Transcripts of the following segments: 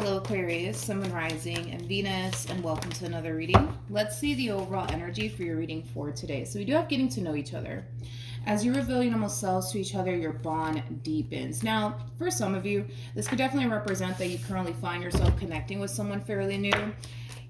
Hello Aquarius, Sun and Rising, and Venus, and welcome to another reading. Let's see the overall energy for your reading for today. So we do have getting to know each other. As you reveal your normal selves to each other, your bond deepens. Now, for some of you, this could definitely represent that you currently find yourself connecting with someone fairly new.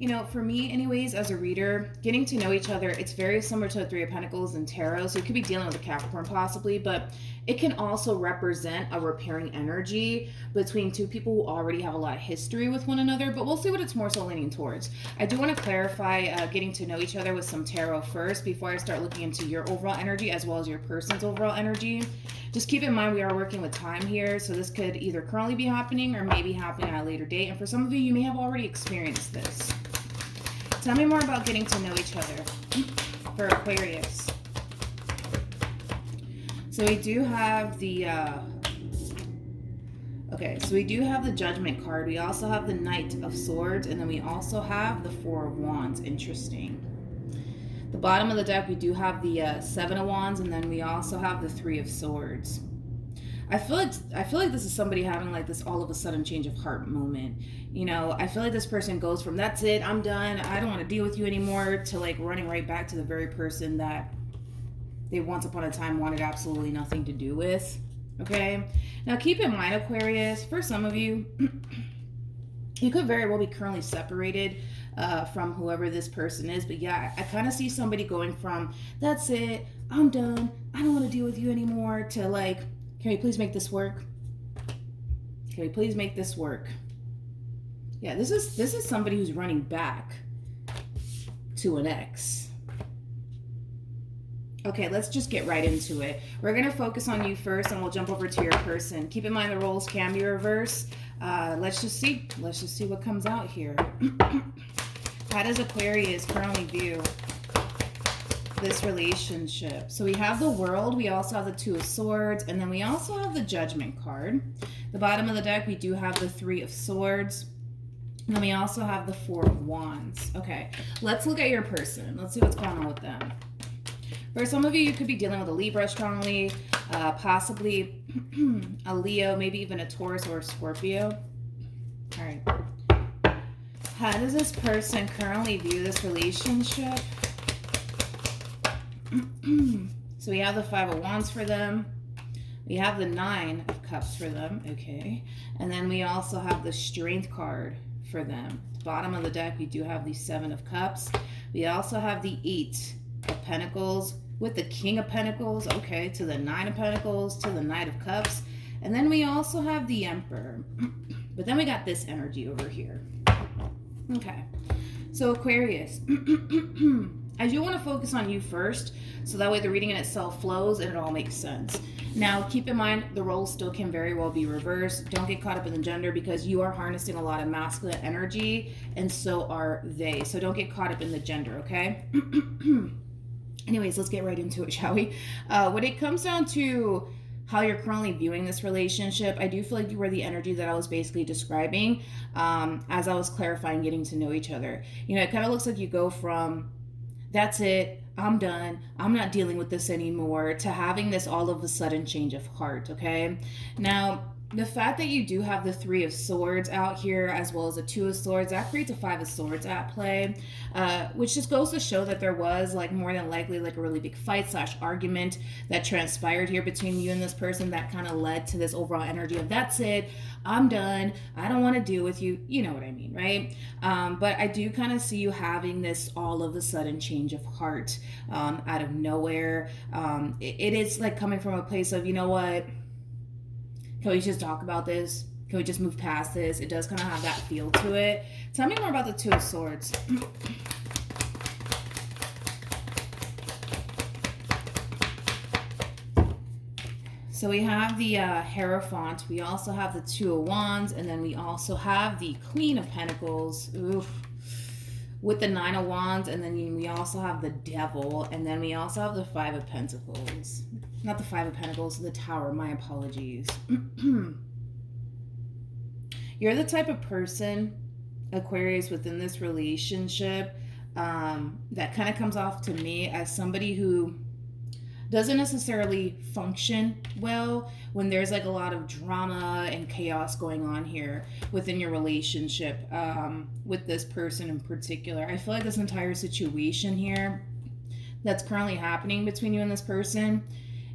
You know, for me anyways, as a reader, getting to know each other, it's very similar to the Three of Pentacles and Tarot. So you could be dealing with a Capricorn possibly, but it can also represent a repairing energy between two people who already have a lot of history with one another, but we'll see what it's more so leaning towards. I do want to clarify getting to know each other with some tarot first before I start looking into your overall energy as well as your person's overall energy. Just keep in mind we are working with time here, so this could either currently be happening or maybe happening at a later date, and for some of you, you may have already experienced this. Tell me more about getting to know each other for Aquarius. So we do have the, we do have the Judgment card. We also have the Knight of Swords, and then we also have the Four of Wands. Interesting. The bottom of the deck, we do have the Seven of Wands, and then we also have the Three of Swords. I feel like this is somebody having like this all of a sudden change of heart moment. You know, I feel like this person goes from that's it, I'm done, I don't want to deal with you anymore, to like running right back to the very person that they once upon a time wanted absolutely nothing to do with. Okay? Now keep in mind, Aquarius, for some of you, you could very well be currently separated from whoever this person is. But yeah, I kind of see somebody going from that's it, I'm done, I don't want to deal with you anymore, to like, can we please make this work? Can we please make this work? Yeah, this is somebody who's running back to an ex. Okay, let's just get right into it. We're going to focus on you first, and we'll jump over to your person. Keep in mind the roles can be reversed. Let's just see what comes out here. How does Aquarius currently view this relationship? So we have the World, we also have the Two of Swords, and then we also have the Judgment card. The bottom of the deck, we do have the Three of Swords, and then we also have the Four of Wands. Okay, let's look at your person. Let's see what's going on with them. For some of you, you could be dealing with a Libra strongly, possibly a Leo, maybe even a Taurus or a Scorpio. All right. How does this person currently view this relationship? So we have the Five of Wands for them. We have the Nine of Cups for them. Okay. And then we also have the Strength card for them. Bottom of the deck, we do have the Seven of Cups. We also have the Eight of Pentacles with the King of Pentacles, okay, to the Nine of Pentacles, to the Knight of Cups. And then we also have the Emperor. But then we got this energy over here. Okay. So Aquarius, I do want to focus on you first, so that way the reading in itself flows and it all makes sense. Now, keep in mind, the roles still can very well be reversed. Don't get caught up in the gender, because you are harnessing a lot of masculine energy, and so are they. So don't get caught up in the gender, okay? Anyways, let's get right into it, shall we? When it comes down to how you're currently viewing this relationship, I do feel like you were the energy that I was basically describing as I was clarifying getting to know each other. You know, it kind of looks like you go from that's it, I'm done, I'm not dealing with this anymore, to having this all of a sudden change of heart, okay? Now, the fact that you do have the Three of Swords out here as well as the Two of Swords, that creates a Five of Swords at play, which just goes to show that there was like more than likely like a really big fight / argument that transpired here between you and this person that kind of led to this overall energy of that's it, I'm done, I don't want to deal with you, you know what I mean, right? But I do kind of see you having this all of a sudden change of heart out of nowhere. It is like coming from a place of, you know what, can we just talk about this? Can we just move past this? It does kind of have that feel to it. Tell me more about the Two of Swords. So we have the Hierophant. We also have the Two of Wands. And then we also have the Queen of Pentacles. Oof. With the Nine of Wands. And then we also have the Devil. And then we also have the Five of Pentacles. Not the Five of Pentacles, the Tower. My apologies. You're the type of person, Aquarius, within this relationship that kind of comes off to me as somebody who doesn't necessarily function well when there's like a lot of drama and chaos going on here within your relationship with this person in particular. I feel like this entire situation here that's currently happening between you and this person,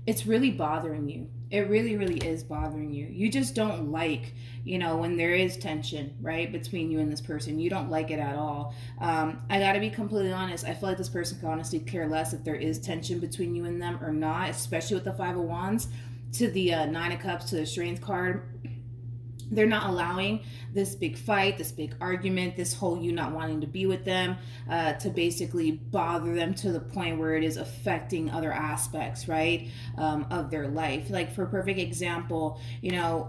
it's really bothering you. It really, really is bothering you. You just don't like, when there is tension, right, between you and this person. You don't like it at all. I gotta be completely honest. I feel like this person could honestly care less if there is tension between you and them or not, especially with the Five of Wands to the Nine of Cups to the Strength card. They're not allowing this big fight, this big argument, this whole you not wanting to be with them to basically bother them to the point where it is affecting other aspects, right, of their life. Like, for a perfect example,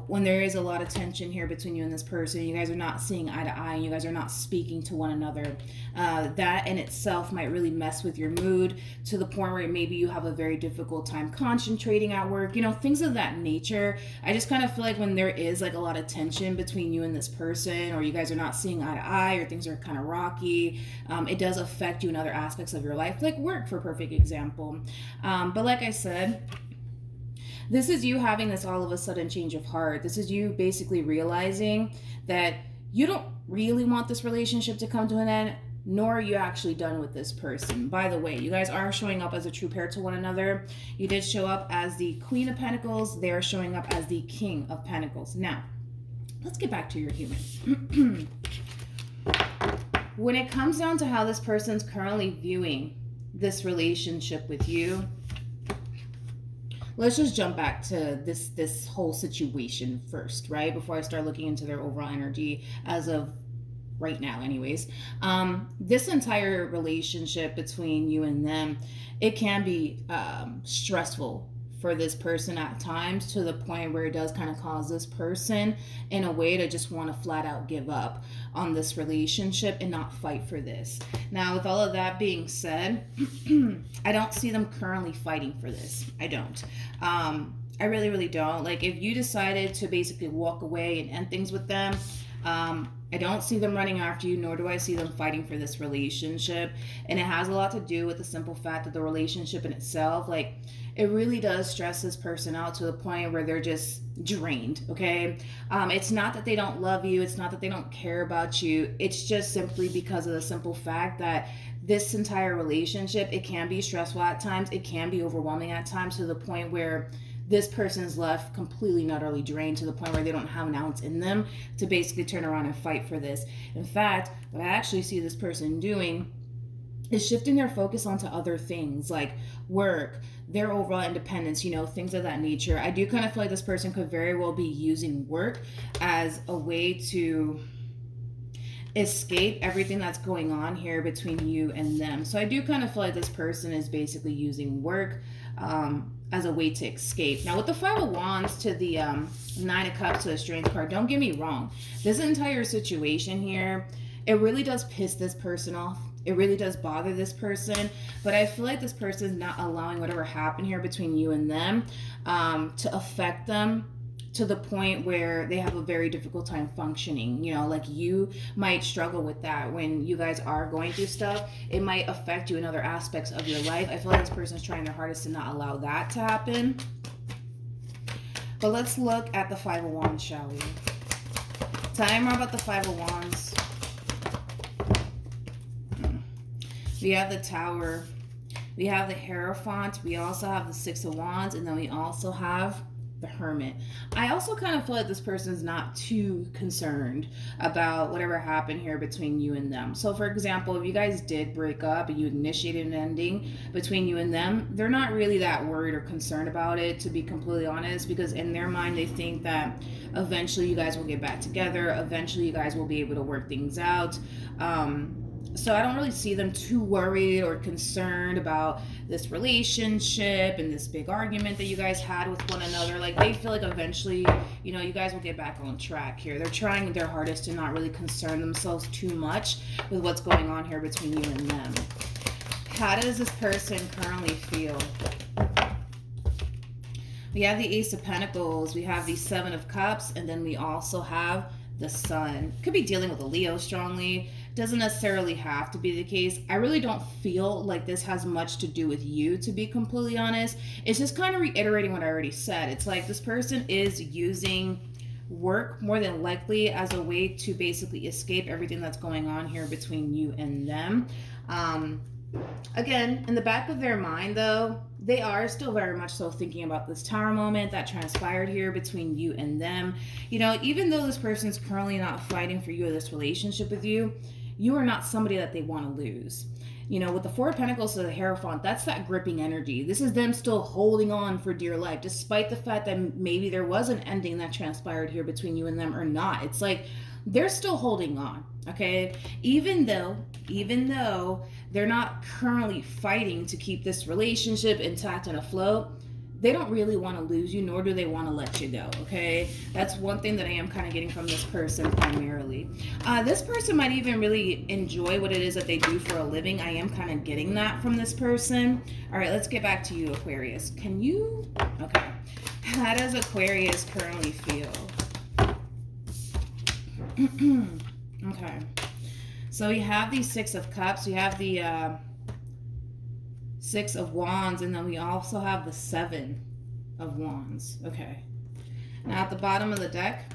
when there is a lot of tension here between you and this person, you guys are not seeing eye to eye, and you guys are not speaking to one another. That in itself might really mess with your mood to the point where maybe you have a very difficult time concentrating at work, things of that nature. I just kind of feel like when there is like a lot of tension between you and this person, or you guys are not seeing eye to eye, or things are kind of rocky, it does affect you in other aspects of your life, like work, for a perfect example. But like I said, this is you having this all of a sudden change of heart. This is you basically realizing that you don't really want this relationship to come to an end, nor are you actually done with this person. By the way, you guys are showing up as a true pair to one another. You did show up as the Queen of Pentacles. They're showing up as the King of Pentacles. Now, let's get back to your human. When it comes down to how this person's currently viewing this relationship with you, let's just jump back to this whole situation first, right? Before I start looking into their overall energy as of right now anyways. This entire relationship between you and them, it can be stressful for this person at times, to the point where it does kind of cause this person in a way to just want to flat out give up on this relationship and not fight for this. Now, with all of that being said, I don't see them currently fighting for this. I don't. I really, really don't. Like, if you decided to basically walk away and end things with them, I don't see them running after you, nor do I see them fighting for this relationship. And it has a lot to do with the simple fact that the relationship in itself, like, it really does stress this person out to the point where they're just drained, okay? It's not that they don't love you. It's not that they don't care about you. It's just simply because of the simple fact that this entire relationship, it can be stressful at times. It can be overwhelming at times, to the point where this person's left completely and utterly drained, to the point where they don't have an ounce in them to basically turn around and fight for this. In fact, what I actually see this person doing is shifting their focus onto other things like work, their overall independence, things of that nature. I do kind of feel like this person could very well be using work as a way to escape everything that's going on here between you and them. So I do kind of feel like this person is basically using work as a way to escape. Now, with the Five of Wands to the Nine of Cups to the Strength card, don't get me wrong. This entire situation here, it really does piss this person off. It really does bother this person, but I feel like this person is not allowing whatever happened here between you and them to affect them to the point where they have a very difficult time functioning. Like, you might struggle with that when you guys are going through stuff. It might affect you in other aspects of your life. I feel like this person is trying their hardest to not allow that to happen. But let's look at the Five of Wands, shall we? Tell me more about the Five of Wands. We have the Tower, we have the Hierophant, we also have the Six of Wands, and then we also have the Hermit. I also kind of feel like this person is not too concerned about whatever happened here between you and them. So, for example, if you guys did break up and you initiated an ending between you and them, they're not really that worried or concerned about it, to be completely honest, because in their mind they think that eventually you guys will get back together, eventually you guys will be able to work things out. So I don't really see them too worried or concerned about this relationship and this big argument that you guys had with one another. Like, they feel like eventually, you guys will get back on track here. They're trying their hardest to not really concern themselves too much with what's going on here between you and them. How does this person currently feel? We have the Ace of Pentacles, we have the Seven of Cups, and then we also have the Sun. Could be dealing with a Leo strongly. Doesn't necessarily have to be the case. I really don't feel like this has much to do with you, to be completely honest. It's just kind of reiterating what I already said. It's like this person is using work more than likely as a way to basically escape everything that's going on here between you and them. Again, in the back of their mind, though, they are still very much so thinking about this Tower moment that transpired here between you and them. You know, even though this person's currently not fighting for you or this relationship with you, you are not somebody that they want to lose. You know, with the Four of Pentacles to the Hierophant, that's that gripping energy. This is them still holding on for dear life, despite the fact that maybe there was an ending that transpired here between you and them or not. It's like they're still holding on, okay? Even though they're not currently fighting to keep this relationship intact and afloat, they don't really want to lose you, nor do they want to let you go, okay? That's one thing that I am kind of getting from this person primarily. This person might even really enjoy what it is that they do for a living. I am kind of getting that from this person. All right, let's get back to you, Aquarius. Can you... Okay. How does Aquarius currently feel? Okay. So we have the Six of Cups. We have the... Six of Wands, and then we also have the Seven of Wands. Okay. Now at the bottom of the deck,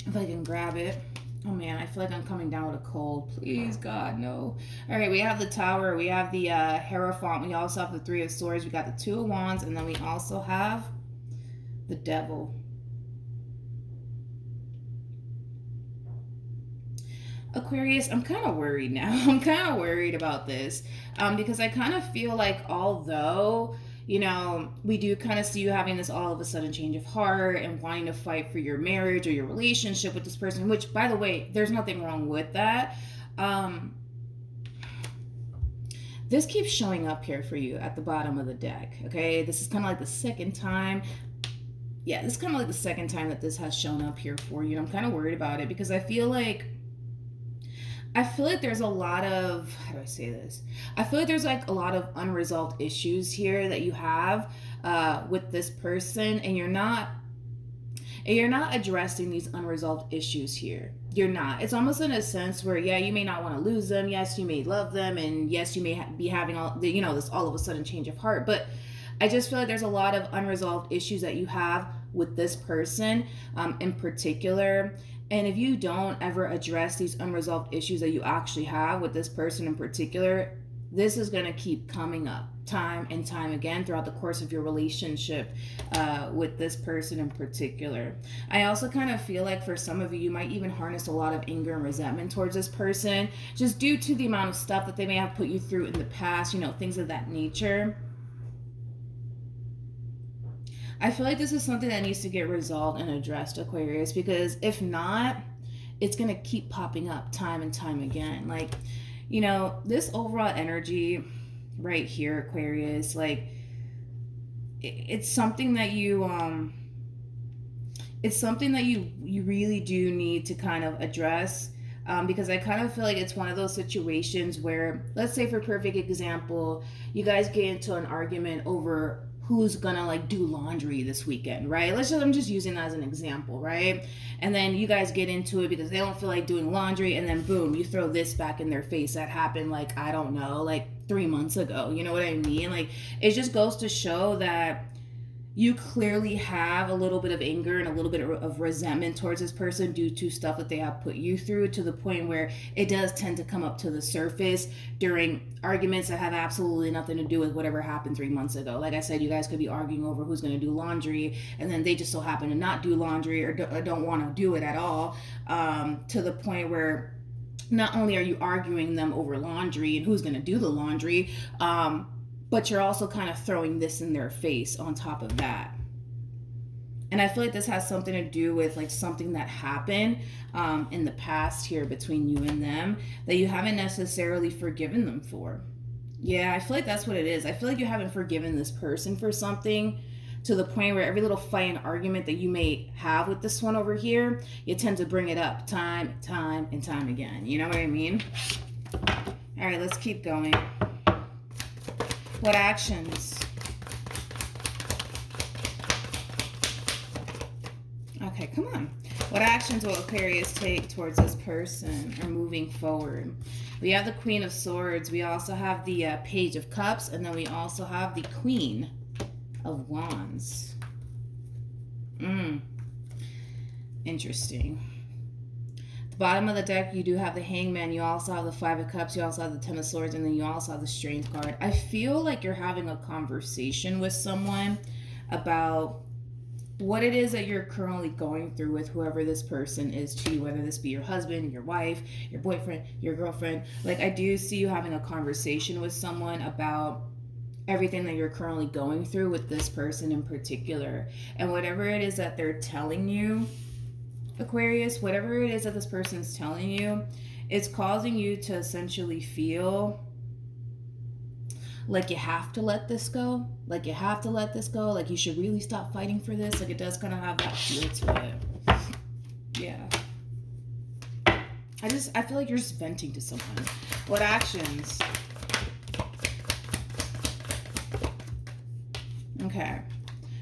if I can grab it. Oh man, I feel like I'm coming down with a cold. Please, God, no. All right, we have the Tower. We have the Hierophant. We also have the Three of Swords. We got the Two of Wands, and then we also have the Devil. Aquarius, I'm kind of worried now. I'm kind of worried about this because I kind of feel like although, you know, we do kind of see you having this all of a sudden change of heart and wanting to fight for your marriage or your relationship with this person, which, by the way, there's nothing wrong with that. This keeps showing up here for you at the bottom of the deck, okay? This is kind of like the second time. Yeah, this is kind of like the second time that this has shown up here for you. And I'm kind of worried about it because I feel like there's a lot of, how do I say this? I feel like there's like a lot of unresolved issues here that you have with this person, and you're not addressing these unresolved issues here. You're not. It's almost in a sense where, yeah, you may not want to lose them. Yes, you may love them, and yes, you may be having all the, you know, this all of a sudden change of heart. But I just feel like there's a lot of unresolved issues that you have with this person in particular. And if you don't ever address these unresolved issues that you actually have with this person in particular, this is going to keep coming up time and time again throughout the course of your relationship with this person in particular. I also kind of feel like for some of you, you might even harness a lot of anger and resentment towards this person just due to the amount of stuff that they may have put you through in the past, you know, things of that nature. I feel like this is something that needs to get resolved and addressed, Aquarius, because if not, it's going to keep popping up time and time again. Like, you know, this overall energy right here, Aquarius, like, it's something that you, you really do need to kind of address. Because I kind of feel like it's one of those situations where, let's say for perfect example, you guys get into an argument over who's gonna like do laundry this weekend, right? I'm just using that as an example, right? And then you guys get into it because they don't feel like doing laundry, and then boom, you throw this back in their face that happened like, I don't know, like 3 months ago. You know what I mean? Like, it just goes to show that you clearly have a little bit of anger and a little bit of resentment towards this person due to stuff that they have put you through, to the point where it does tend to come up to the surface during arguments that have absolutely nothing to do with whatever happened 3 months ago. Like I said, you guys could be arguing over who's going to do laundry, and then they just so happen to not do laundry or don't want to do it at all, to the point where not only are you arguing them over laundry and who's going to do the laundry, but you're also kind of throwing this in their face on top of that. And I feel like this has something to do with like something that happened in the past here between you and them that you haven't necessarily forgiven them for. Yeah, I feel like that's what it is. I feel like you haven't forgiven this person for something, to the point where every little fight and argument that you may have with this one over here, you tend to bring it up time and time again. You know what I mean? All right, let's keep going. What actions? Okay, come on. What actions will Aquarius take towards this person or moving forward? We have the Queen of Swords. We also have the Page of Cups. And then we also have the Queen of Wands. Interesting. The bottom of the deck, you do have the Hangman. You also have the Five of Cups. You also have the Ten of Swords. And then you also have the Strength card. I feel like you're having a conversation with someone about what it is that you're currently going through with whoever this person is to you, whether this be your husband, your wife, your boyfriend, your girlfriend. Like, I do see you having a conversation with someone about everything that you're currently going through with this person in particular. And whatever it is that they're telling you, Aquarius, whatever it is that this person's telling you, it's causing you to essentially feel like you have to let this go. Like you have to let this go. Like you should really stop fighting for this. Like it does kind of have that feel to it. Yeah. I feel like you're just venting to someone. What actions? Okay.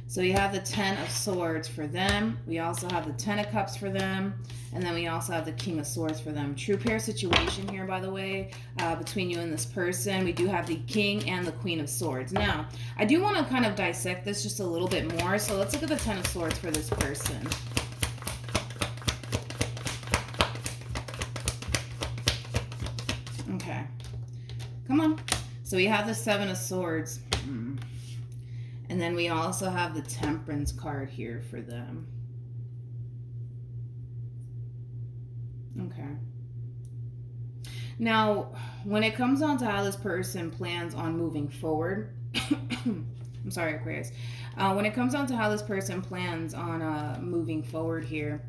So we have the Ten of Swords for them. We also have the Ten of Cups for them. And then we also have the King of Swords for them. True pair situation here, by the way, between you and this person. We do have the King and the Queen of Swords. Now, I do want to kind of dissect this just a little bit more. So let's look at the Ten of Swords for this person. Okay. Come on. So we have the Seven of Swords. And then we also have the Temperance card here for them. Okay. Now, when it comes down to how this person plans on moving forward, I'm sorry, Aquarius. When it comes down to how this person plans on moving forward here,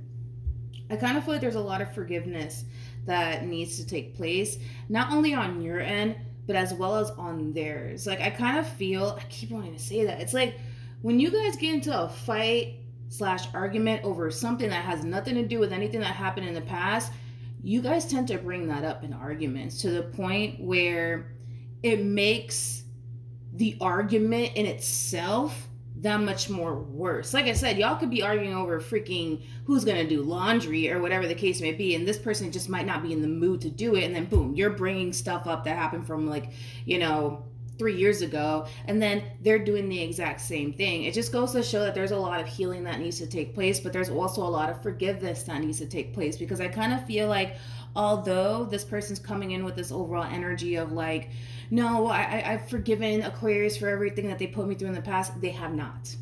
I kind of feel like there's a lot of forgiveness that needs to take place, not only on your end, but as well as on theirs. Like, I kind of feel, I keep wanting to say that. It's like when you guys get into a fight / argument over something that has nothing to do with anything that happened in the past, you guys tend to bring that up in arguments to the point where it makes the argument in itself that much more worse. Like I said, y'all could be arguing over freaking who's gonna do laundry or whatever the case may be, and this person just might not be in the mood to do it, and then boom, you're bringing stuff up that happened from, like, 3 years ago, and then they're doing the exact same thing. It just goes to show that there's a lot of healing that needs to take place, but there's also a lot of forgiveness that needs to take place, because I kind of feel like although this person's coming in with this overall energy of like, no, I've forgiven Aquarius for everything that they put me through in the past, they have not.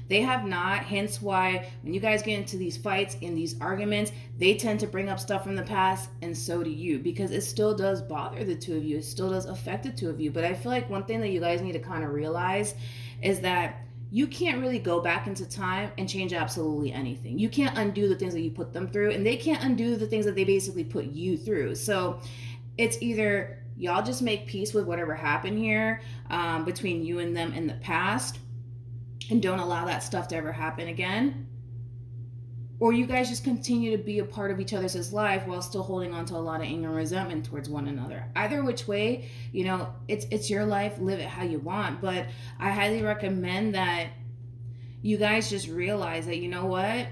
They have not, hence why when you guys get into these fights, in these arguments, they tend to bring up stuff from the past, and so do you, because it still does bother the two of you. It still does affect the two of you. But I feel like one thing that you guys need to kind of realize is that you can't really go back into time and change absolutely anything. You can't undo the things that you put them through, and they can't undo the things that they basically put you through. So it's either y'all just make peace with whatever happened here between you and them in the past, and don't allow that stuff to ever happen again, or you guys just continue to be a part of each other's life while still holding on to a lot of anger and resentment towards one another. Either which way, it's your life, live it how you want. But I highly recommend that you guys just realize that,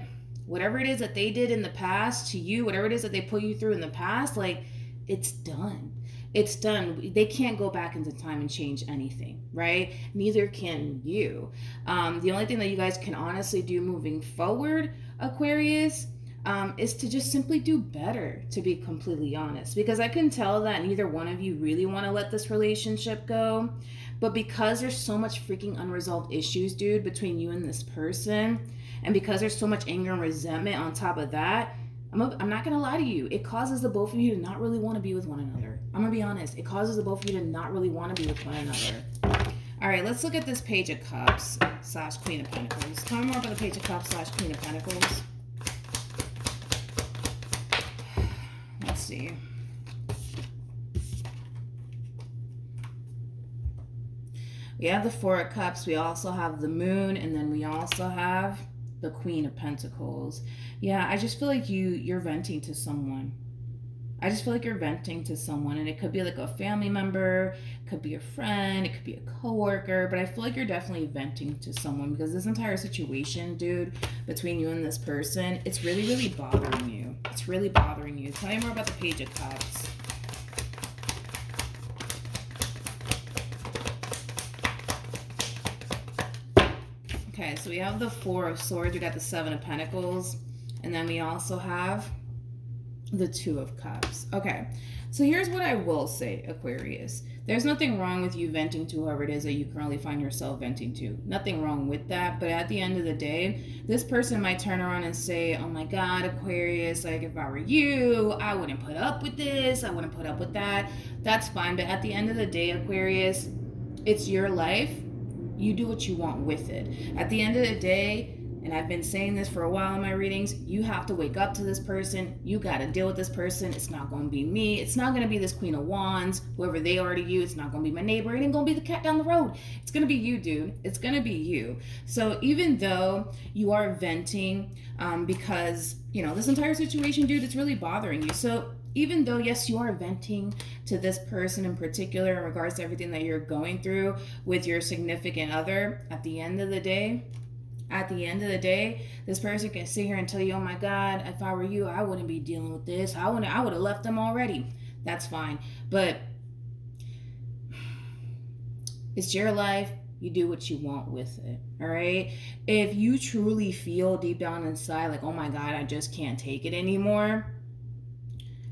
whatever it is that they did in the past to you, whatever it is that they put you through in the past, like, it's done. It's done. They can't go back into time and change anything, right? Neither can you. The only thing that you guys can honestly do moving forward, Aquarius, is to just simply do better, to be completely honest. Because I can tell that neither one of you really want to let this relationship go. But because there's so much freaking unresolved issues, dude, between you and this person, and because there's so much anger and resentment on top of that, I'm not going to lie to you. It causes the both of you to not really want to be with one another. I'm going to be honest. It causes the both of you to not really want to be with one another. All right, let's look at this Page of Cups / Queen of Pentacles. Tell me more about the Page of Cups / Queen of Pentacles. Let's see. We have the Four of Cups. We also have the Moon. And then we also have the Queen of Pentacles. Yeah, I just feel like you're venting to someone. I just feel like you're venting to someone, and it could be like a family member, it could be a friend, it could be a coworker, but I feel like you're definitely venting to someone because this entire situation, dude, between you and this person, it's really, really bothering you. It's really bothering you. Tell me more about the Page of Cups. Okay, so we have the Four of Swords, we got the Seven of Pentacles, and then we also have the Two of Cups. Okay, so here's what I will say, Aquarius. There's nothing wrong with you venting to whoever it is that you currently find yourself venting to. Nothing wrong with that. But at the end of the day, this person might turn around and say, oh my God, Aquarius, like if I were you, I wouldn't put up with this. I wouldn't put up with that. That's fine. But at the end of the day, Aquarius, it's your life. You do what you want with it. At the end of the day, and I've been saying this for a while in my readings, you have to wake up to this person. You got to deal with this person. It's not going to be me. It's not going to be this Queen of Wands, whoever they are to you. It's not going to be my neighbor. It ain't going to be the cat down the road. It's going to be you, dude. It's going to be you. So even though you are venting because, you know, this entire situation, dude, it's really bothering you. So even though, yes, you are venting to this person in particular in regards to everything that you're going through with your significant other, at the end of the day, this person can sit here and tell you, oh my God, if I were you, I wouldn't be dealing with this. I would have left them already. That's fine. But it's your life. You do what you want with it. All right. If you truly feel deep down inside, like, oh my God, I just can't take it anymore,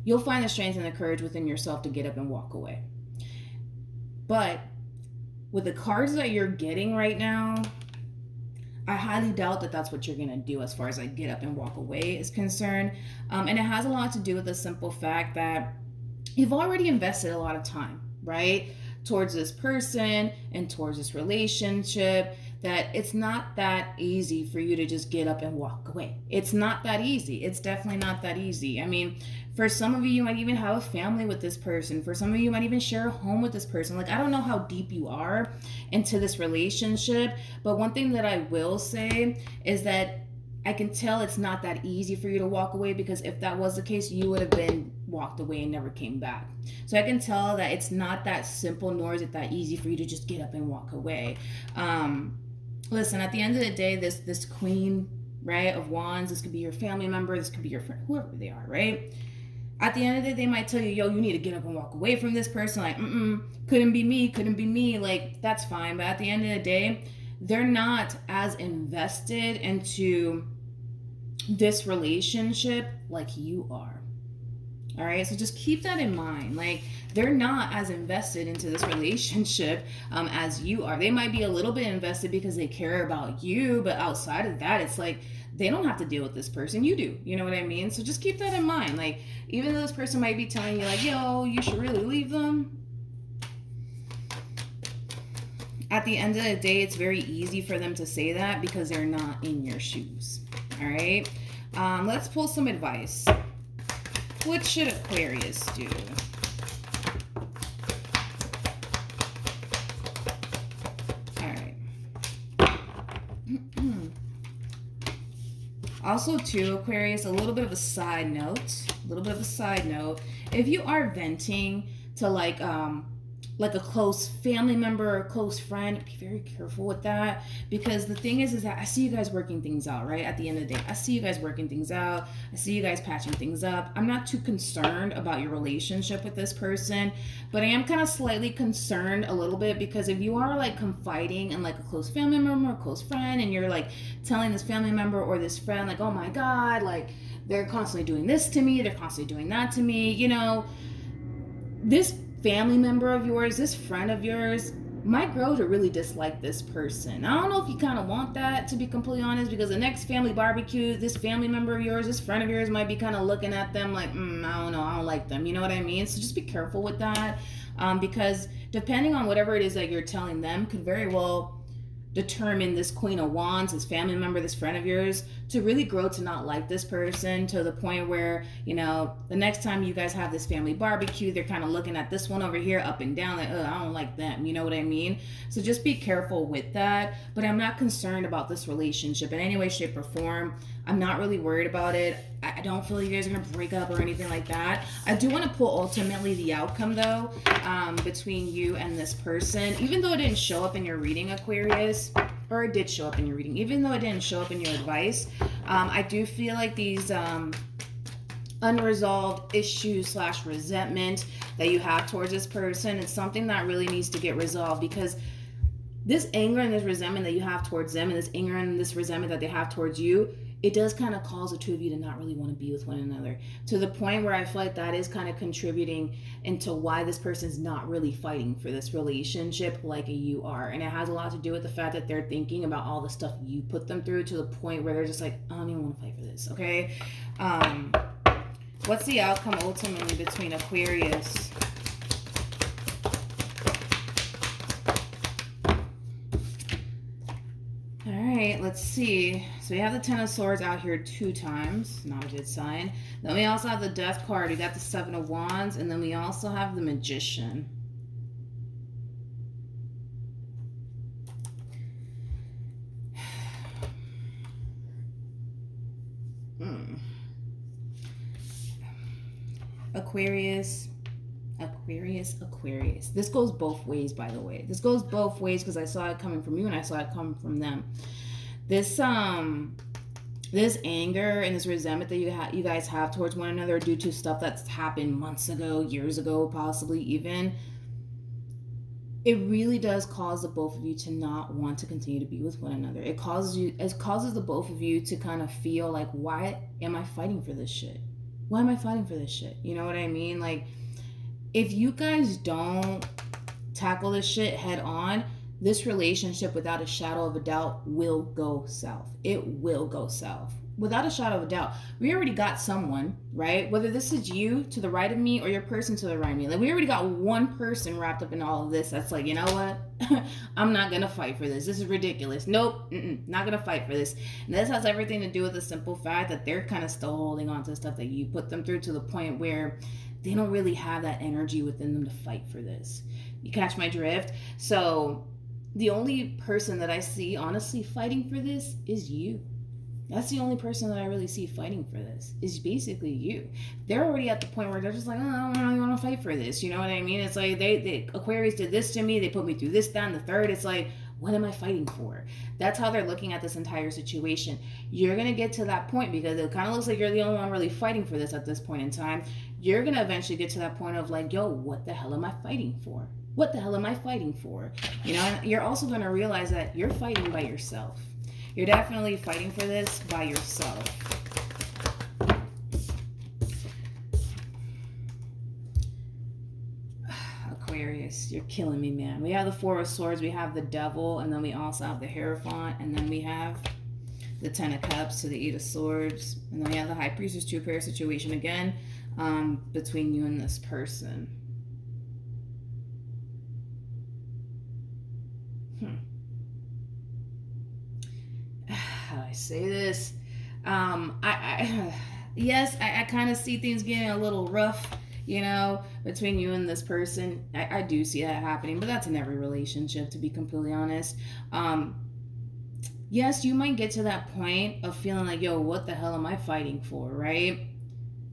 you'll find the strength and the courage within yourself to get up and walk away. But with the cards that you're getting right now, I highly doubt that that's what you're going to do as far as like get up and walk away is concerned. And it has a lot to do with the simple fact that you've already invested a lot of time, right? Towards this person and towards this relationship, that it's not that easy for you to just get up and walk away. It's not that easy. It's definitely not that easy. I mean, for some of you, you might even have a family with this person. For some of you, you might even share a home with this person. Like, I don't know how deep you are into this relationship, but one thing that I will say is that I can tell it's not that easy for you to walk away, because if that was the case, you would have been walked away and never came back. So I can tell that it's not that simple, nor is it that easy for you to just get up and walk away. Listen, at the end of the day, this Queen, right, of Wands, this could be your family member, this could be your friend, whoever they are, right? At the end of the day, they might tell you, yo, you need to get up and walk away from this person. Like, couldn't be me. Like, that's fine. But at the end of the day, they're not as invested into this relationship like you are. All right, so just keep that in mind. Like, they're not as invested into this relationship as you are. They might be a little bit invested because they care about you, but outside of that, it's like they don't have to deal with this person. You do. You know what I mean? So just keep that in mind. Like, even though this person might be telling you, like, yo, you should really leave them, at the end of the day, it's very easy for them to say that because they're not in your shoes. All right? Let's pull some advice. What should Aquarius do? All right. Also, too, Aquarius, a little bit of a side note. If you are venting to like a close family member or a close friend, be very careful with that, because the thing is that I see you guys working things out, right? At the end of the day, I see you guys working things out. I see you guys patching things up. I'm not too concerned about your relationship with this person, but I am kind of slightly concerned a little bit, because if you are like confiding in like a close family member or a close friend, and you're like telling this family member or this friend, like, oh my God, like they're constantly doing this to me, they're constantly doing that to me, you know, this family member of yours, this friend of yours might grow to really dislike this person. I don't know if you kind of want that, to be completely honest, because the next family barbecue, this family member of yours, this friend of yours might be kind of looking at them like, I don't know, I don't like them. You know what I mean? So just be careful with that, because depending on whatever it is that you're telling them could very well determine this Queen of Wands, this family member, this friend of yours, to really grow to not like this person, to the point where, you know, the next time you guys have this family barbecue, they're kind of looking at this one over here up and down like, I don't like them. You know what I mean? So just be careful with that. But I'm not concerned about this relationship in any way, shape, or form. I'm not really worried about it. I don't feel like you guys are going to break up or anything like that. I do want to pull ultimately the outcome, though, between you and this person. Even though it didn't show up in your reading, Aquarius, or it did show up in your reading, even though it didn't show up in your advice, I do feel like these unresolved issues / resentment that you have towards this person, it's something that really needs to get resolved, because this anger and this resentment that you have towards them, and this anger and this resentment that they have towards you, it does kind of cause the two of you to not really want to be with one another, to the point where I feel like that is kind of contributing into why this person's not really fighting for this relationship like you are. And it has a lot to do with the fact that they're thinking about all the stuff you put them through, to the point where they're just like, I don't even want to fight for this, okay? What's the outcome ultimately between Aquarius? Alright, let's see. So we have the Ten of Swords out here 2 times. Not a good sign. Then we also have the Death card. We got the Seven of Wands. And then we also have the Magician. Aquarius. This goes both ways, by the way. This goes both ways, because I saw it coming from you and I saw it coming from them. This this anger and this resentment that you guys have towards one another due to stuff that's happened months ago, years ago, possibly even, it really does cause the both of you to not want to continue to be with one another. It causes the both of you to kind of feel like, why am I fighting for this shit? Why am I fighting for this shit? You know what I mean? Like, if you guys don't tackle this shit head on, this relationship, without a shadow of a doubt, will go south. It will go south. Without a shadow of a doubt. We already got someone, right? Whether this is you to the right of me or your person to the right of me. Like, we already got one person wrapped up in all of this that's like, you know what? I'm not going to fight for this. This is ridiculous. Nope. Not going to fight for this. And this has everything to do with the simple fact that they're kind of still holding on to stuff that you put them through, to the point where they don't really have that energy within them to fight for this. You catch my drift? So the only person that I see honestly fighting for this is you. That's the only person that I really see fighting for this, is basically you. They're already at the point where they're just like, oh, I don't really want to fight for this. You know what I mean? It's like, they Aquarius did this to me. They put me through this, that, and the third. It's like, what am I fighting for? That's how they're looking at this entire situation. You're going to get to that point, because it kind of looks like you're the only one really fighting for this at this point in time. You're going to eventually get to that point of like, yo, what the hell am I fighting for? What the hell am I fighting for? You know, and you're also going to realize that you're fighting by yourself. You're definitely fighting for this by yourself. Aquarius, you're killing me, man. We have the Four of Swords, we have the Devil, and then we also have the Hierophant, and then we have the Ten of Cups to the Eight of Swords, and then we have the High Priestess two-pair situation again, between you and this person. How do I say this? Yes, I kind of see things getting a little rough, you know, between you and this person. I do see that happening, but that's in every relationship, to be completely honest. Yes, you might get to that point of feeling like, yo, what the hell am I fighting for, right?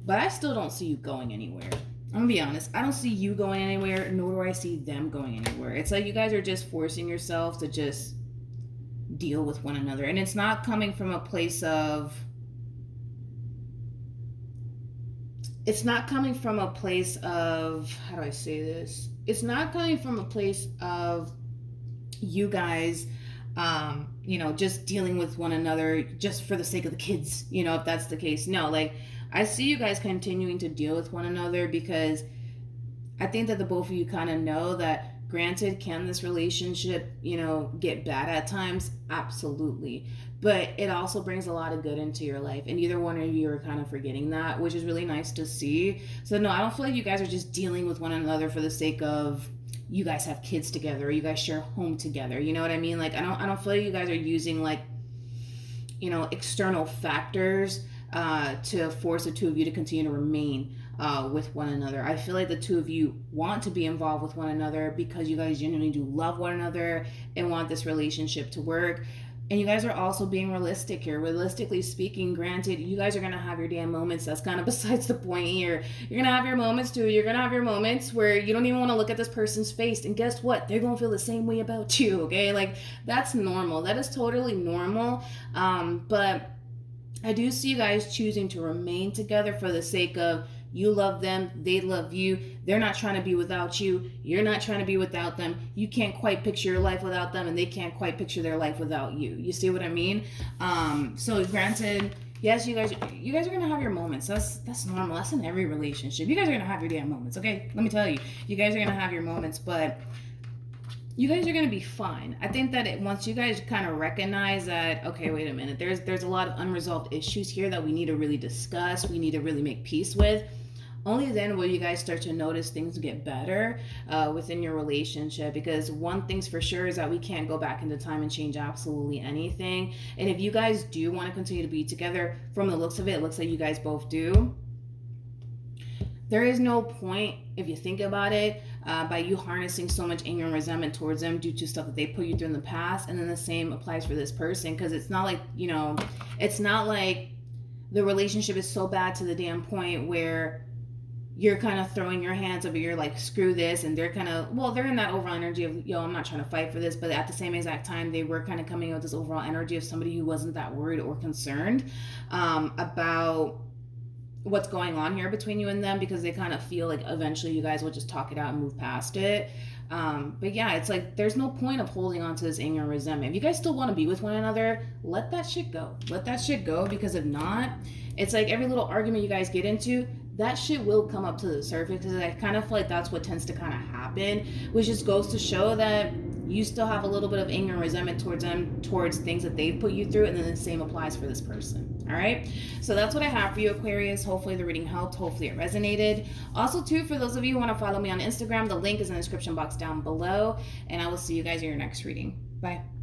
But I still don't see you going anywhere. I'm gonna be honest. I don't see you going anywhere, nor do I see them going anywhere. It's like you guys are just forcing yourselves to just deal with one another. And it's not coming from a place of... How do I say this? It's not coming from a place of you guys, you know, just dealing with one another just for the sake of the kids, you know, if that's the case. No, like, I see you guys continuing to deal with one another, because I think that the both of you kind of know that, granted, can this relationship, you know, get bad at times? Absolutely. But it also brings a lot of good into your life. And either one of you are kind of forgetting that, which is really nice to see. So no, I don't feel like you guys are just dealing with one another for the sake of you guys have kids together, or you guys share a home together. You know what I mean? Like, I don't feel like you guys are using, like, you know, external factors to force the two of you to continue to remain with one another. I feel like the two of you want to be involved with one another because you guys genuinely do love one another and want this relationship to work. And you guys are also being realistic here. Realistically speaking, granted, you guys are going to have your damn moments. That's kind of besides the point here. You're going to have your moments too. You're going to have your moments where you don't even want to look at this person's face. And guess what? They're going to feel the same way about you, okay? Like, that's normal. That is totally normal. But I do see you guys choosing to remain together for the sake of you love them, they love you. They're not trying to be without you. You're not trying to be without them. You can't quite picture your life without them, and they can't quite picture their life without you. You see what I mean? So granted, yes, you guys are gonna have your moments. That's normal. That's in every relationship. You guys are gonna have your damn moments, okay? Let me tell you, you guys are gonna have your moments, but you guys are going to be fine. I think that once you guys kind of recognize that, okay, wait a minute, there's a lot of unresolved issues here that we need to really discuss, we need to really make peace with, only then will you guys start to notice things get better within your relationship. Because one thing's for sure is that we can't go back into time and change absolutely anything. And if you guys do want to continue to be together, from the looks of it looks like you guys both do. There is no point, if you think about it, by you harnessing so much anger and resentment towards them due to stuff that they put you through in the past. And then the same applies for this person, because it's not like, it's not like the relationship is so bad to the damn point where you're kind of throwing your hands up and you're like, screw this. And they're kind of, well, they're in that overall energy of, I'm not trying to fight for this. But at the same exact time, they were kind of coming out with this overall energy of somebody who wasn't that worried or concerned about what's going on here between you and them, because they kind of feel like eventually you guys will just talk it out and move past it. But yeah, it's like there's no point of holding on to this anger and resentment. If you guys still want to be with one another, let that shit go. Let that shit go, because if not, it's like every little argument you guys get into, that shit will come up to the surface, because I kind of feel like that's what tends to kind of happen, which just goes to show that you still have a little bit of anger and resentment towards them, towards things that they've put you through, and then the same applies for this person. All right, so that's what I have for you, Aquarius. Hopefully the reading helped. Hopefully it resonated. Also, too, for those of you who want to follow me on Instagram, the link is in the description box down below, and I will see you guys in your next reading. Bye.